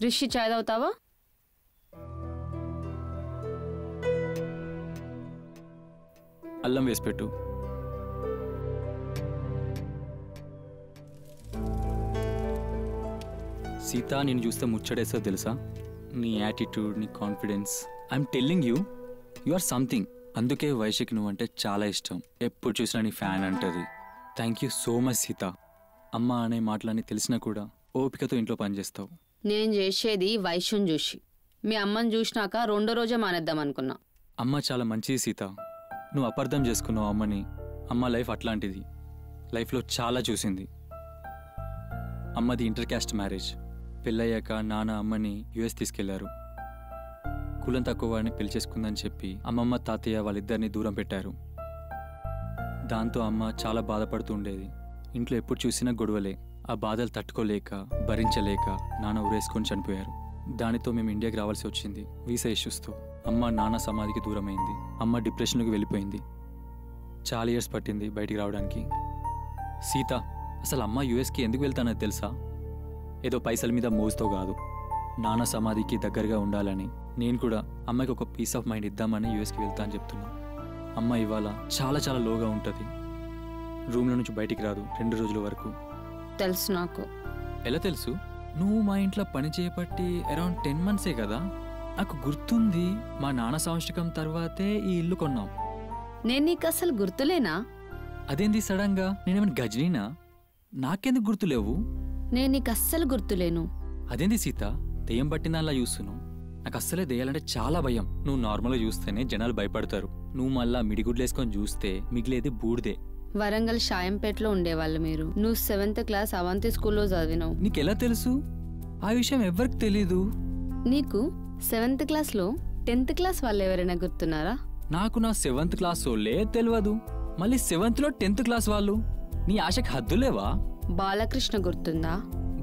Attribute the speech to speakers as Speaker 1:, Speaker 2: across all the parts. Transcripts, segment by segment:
Speaker 1: రిషి చాయ్ తాగుతావా?
Speaker 2: అల్లం వేసి పెట్టు. సీత, నేను చూస్తే ముచ్చడేసో తెలుసా? నీ యాటిట్యూడ్, నీ confidence. I'm telling you, you or something. అందుకే వైశిక్ నువ్వంటే చాలా ఇష్టం. ఎప్పుడు చూసినా నీ ఫ్యాన్ అంటది. Thank you so much Sita. అమ్మ అనే మాటలన్నీ తెలిసినా కూడా ఓపికతో ఇంట్లో పనిచేస్తావు.
Speaker 1: నేను చేసేది వైశ్యం చూసి. మీ అమ్మని చూసినాక రెండో రోజే మానేద్దాం అనుకున్నా.
Speaker 2: అమ్మ చాలా మంచిది సీత. నువ్వు అపార్థం చేసుకున్నావు అమ్మని. అమ్మ లైఫ్ అట్లాంటిది. లైఫ్లో చాలా చూసింది. అమ్మది ఇంటర్ క్యాస్ట్ మ్యారేజ్. పెళ్ళయ్యాక నాన్న అమ్మని యుఎస్ తీసుకెళ్లారు. కులం తక్కువ వాడిని పెళ్లి చేసుకుందని చెప్పి అమ్మమ్మ తాతయ్య వాళ్ళిద్దరిని దూరం పెట్టారు. దాంతో అమ్మ చాలా బాధపడుతూ ఉండేది. ఇంట్లో ఎప్పుడు చూసినా గొడవలే. ఆ బాధలు తట్టుకోలేక, భరించలేక నాన్న ఊరేసుకొని చనిపోయారు. దానితో మేము ఇండియాకి రావాల్సి వచ్చింది వీసా ఇష్యూస్తో. అమ్మ నాన్న సమాధికి దూరమైంది. అమ్మ డిప్రెషన్లోకి వెళ్ళిపోయింది. చాలా ఇయర్స్ పట్టింది బయటికి రావడానికి. సీత, అసలు అమ్మ యుఎస్కి ఎందుకు వెళ్తానో తెలుసా? ఏదో పైసల మీద మోజుతో కాదు, నాన్న సమాధికి దగ్గరగా ఉండాలని. నేను కూడా అమ్మకి ఒక పీస్ ఆఫ్ మైండ్ ఇద్దామని యుఎస్కి వెళ్తా అని చెప్తున్నా. అమ్మ ఇవాళ చాలా చాలా లోగా ఉంటుంది. రూమ్లో నుంచి బయటికి రాదు 2 రోజుల వరకు.
Speaker 1: తెలుసు నాకు.
Speaker 2: ఎలా తెలుసు? నువ్వు మా ఇంట్లో పని చేయబట్టి అరౌండ్ 10 months కదా. నాకు గుర్తుంది, మా నాన్న సంవత్సరం తర్వాతే ఈ ఇల్లు కొన్నాం.
Speaker 1: నేను నీకు అసలు గుర్తులేనా?
Speaker 2: అదేంది సడన్ గా? నేనేమైనా గజనీనా? నాకెందుకు గుర్తులేవు?
Speaker 1: నేను నీకు అస్సలు గుర్తులేను.
Speaker 2: అదేంది సీత, దెయ్యం పట్టిందల్లా చూస్తున్నావు? నాకు అస్సలే దెయ్యాలంటే చాలా భయం. నువ్వు నార్మల్గా చూస్తేనే జనాలు భయపడతారు. నువ్వు మళ్ళా మిడిగుడ్లేసుకొని చూస్తే మిగిలేది బూడిదే.
Speaker 1: వరంగల్ షాయంపేటలో ఉండేవాళ్ళు మీరు. నువ్వు 7th క్లాస్ అవంతి స్కూల్లో చదివినావు.
Speaker 2: నీకెలా తెలుసు? ఆ విషయం ఎవరికి తెలీదు.
Speaker 1: నీకు 7th క్లాస్లో 10th క్లాస్ వాళ్ళు ఎవరైనా గుర్తున్నారా?
Speaker 2: నాకు నా 7th క్లాస్ వాళ్ళే తెలియదు. మళ్ళీ 7th లో 10th క్లాస్ వాళ్ళు. నీ ఆశకి హద్దులేవా?
Speaker 1: బాలకృష్ణ గుర్తుందా?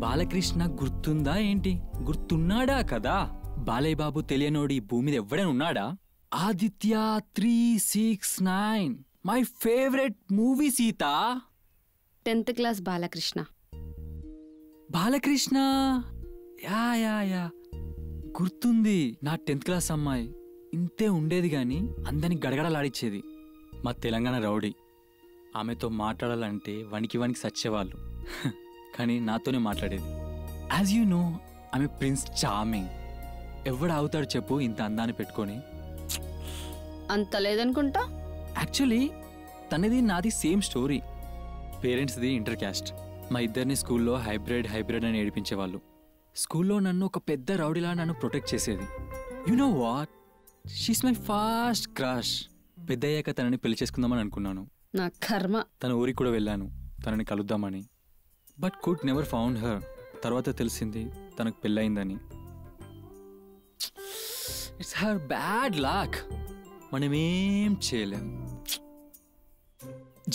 Speaker 2: బాలకృష్ణ గుర్తుందా ఏంటి? గుర్తున్నాడా కదా. బాలయ్య బాబు తెలియనోడి భూమి మీద ఎవడైనా ఉన్నాడా? Aditya 369 my favourite movie Sita.
Speaker 1: 10th class Balakrishna.
Speaker 2: Balakrishna yeah yeah yeah గుర్తుంది. నా 10th క్లాస్ అమ్మాయి ఇంతే ఉండేది గాని అందరినీ గడగడలాడిచ్చేది. మా తెలంగాణ రౌడీ. ఆమెతో మాట్లాడాలంటే వణికి సచ్చేవాళ్ళు. కానీ నాతోనే మాట్లాడేది. యాజ్ యూ నో, ఆమె ప్రిన్స్ చార్మింగ్. ఎవడు అవుతాడు చెప్పు ఇంత అందాన్ని పెట్టుకొని?
Speaker 1: అంత లేదనుకుంటా.
Speaker 2: యాక్చువల్లీ తనది నాది సేమ్ స్టోరీ. పేరెంట్స్ది ఇంటర్ క్యాస్ట్. మా ఇద్దరిని స్కూల్లో హైబ్రిడ్ అని ఏడిపించేవాళ్ళు. స్కూల్లో నన్ను ఒక పెద్ద రౌడీలా నన్ను ప్రొటెక్ట్ చేసేది. You know what, she's my first crush. పెద్దయ్యాక తనని పెళ్లి చేసుకుందామని అనుకున్నాను.
Speaker 1: నా కర్మ.
Speaker 2: తన ఊరికి కూడా వెళ్ళాను తనని కలుద్దామని. But could never found her. తర్వాత తెలిసింది తనకు పెళ్ళయిందని. It's her bad luck. మనమేం చేయలేం.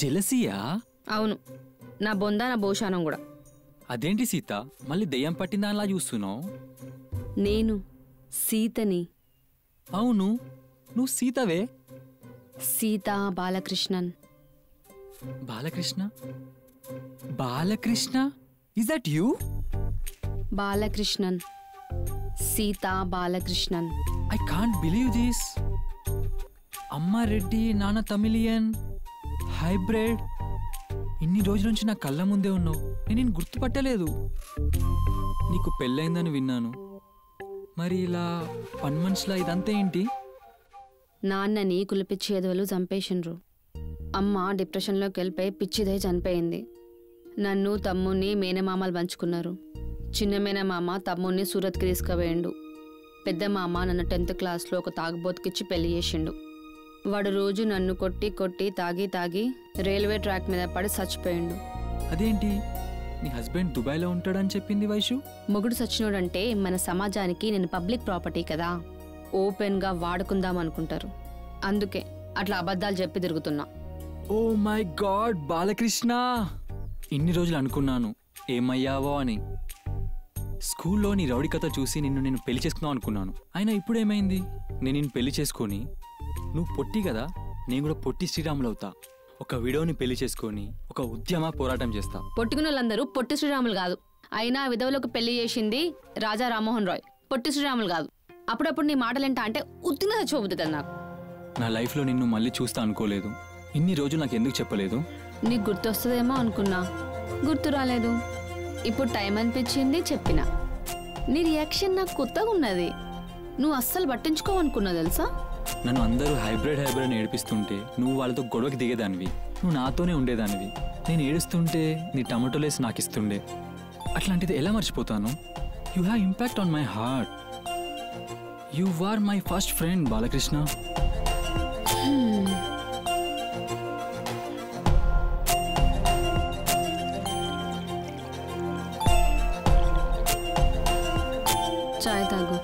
Speaker 2: జెలసియా?
Speaker 1: అవును, నా బొందా నా భోషానం కూడా.
Speaker 2: అదేంటి సీత, మళ్ళీ దెయ్యం పట్టిందానిలా చూస్తున్నావు?
Speaker 1: నేను సీతని.
Speaker 2: అవును, నువ్వు సీతవే.
Speaker 1: Sita Balakrishnan.
Speaker 2: Balakrishna? Balakrishna? Is that you?
Speaker 1: Balakrishnan, Sita Balakrishnan.
Speaker 2: I can't believe this. అమ్మ రెడ్డి, నాన్న తమిళియన్, హైబ్రిడ్. ఇన్ని రోజుల నుంచి నా కళ్ళ ముందే ఉన్నావు. నేను గుర్తుపట్టలేదు. నీకు పెళ్ళైందని విన్నాను. మరి ఇలా 1 monthsలా ఇదంతా ఏంటి?
Speaker 1: నాన్నని కులిపిచ్చేదవలు చంపేసిండ్రు. అమ్మ డిప్రెషన్లోకి వెళ్ళిపోయి పిచ్చిదై చనిపోయింది. నన్ను తమ్ముణ్ణి మేనమామలు పంచుకున్నారు. చిన్న మేనమామ తమ్ముణ్ణి సూరత్కి తీసుకుపోయిండు. పెద్ద మామ నన్ను 10th క్లాస్లో ఒక తాగుబోతుకిచ్చి పెళ్లి చేసిండు. వాడు రోజు నన్ను కొట్టి కొట్టి తాగి రైల్వే ట్రాక్ మీద పడి చచ్చిపోయిండు.
Speaker 2: అదేంటి, నీ హస్బెండ్ దుబాయ్లో ఉంటాడని చెప్పింది వైషు.
Speaker 1: మొగుడు సచ్చినోడంటే మన సమాజానికి నేను పబ్లిక్ ప్రాపర్టీ కదా, ఓపెన్గా వాడుకుందాం అనుకుంటారు. అందుకే అట్లా అబద్ధాలు చెప్పి తిరుగుతున్నా.
Speaker 2: ఓ మై గాడ్ బాలకృష్ణ, ఇన్ని రోజులు అనుకున్నాను ఏమయ్యావో అని. స్కూల్లో నీ రౌడీ కథ చూసి నేను పెళ్లి చేసుకుందాం అనుకున్నాను. అయినా ఇప్పుడేమైంది? నేను నిన్ను పెళ్లి చేసుకొని, నువ్వు పొట్టి కదా, నేను కూడా పొట్టి శ్రీరాములు అవుతా. ఒక విడోని పెళ్లి చేసుకొని ఒక ఉద్యమ పోరాటం చేస్తా.
Speaker 1: పొట్టుకున్న వాళ్ళందరూ పొట్టి శ్రీరాములు కాదు, అయినా విధవులకు పెళ్లి చేసింది రాజా రామ్మోహన్ రాయ్, పొట్టి శ్రీరాములు కాదు. అప్పుడప్పుడు నీ మాటలేంటా అంటే ఉత్తిగా చచ్చిపోతుంది నాకు.
Speaker 2: నా లైఫ్లో నిన్ను మళ్ళీ చూస్తా అనుకోలేదు. ఇన్ని రోజులు నాకు ఎందుకు చెప్పలేదు?
Speaker 1: నీకు గుర్తొస్తుందేమో అనుకున్నా, గుర్తు రాలేదు. ఇప్పుడు టైం అనిపించింది, చెప్పినా. నీ రియాక్షన్ నాకు కొత్తగా ఉన్నది. నువ్వు అస్సలు పట్టించుకోవనుకున్నా తెలుసా?
Speaker 2: నన్ను అందరూ హైబ్రిడ్ అని ఏడిపిస్తుంటే నువ్వు వాళ్ళతో గొడవకి దిగేదానివి. నువ్వు నాతోనే ఉండేదానివి. నేను ఏడుస్తుంటే నీ టమాటోలేసి నాకు ఇస్తుండే. అట్లాంటిది ఎలా మర్చిపోతాను? You have impact on my heart. You are my first friend Balakrishna.
Speaker 1: చాయ్ తాగు.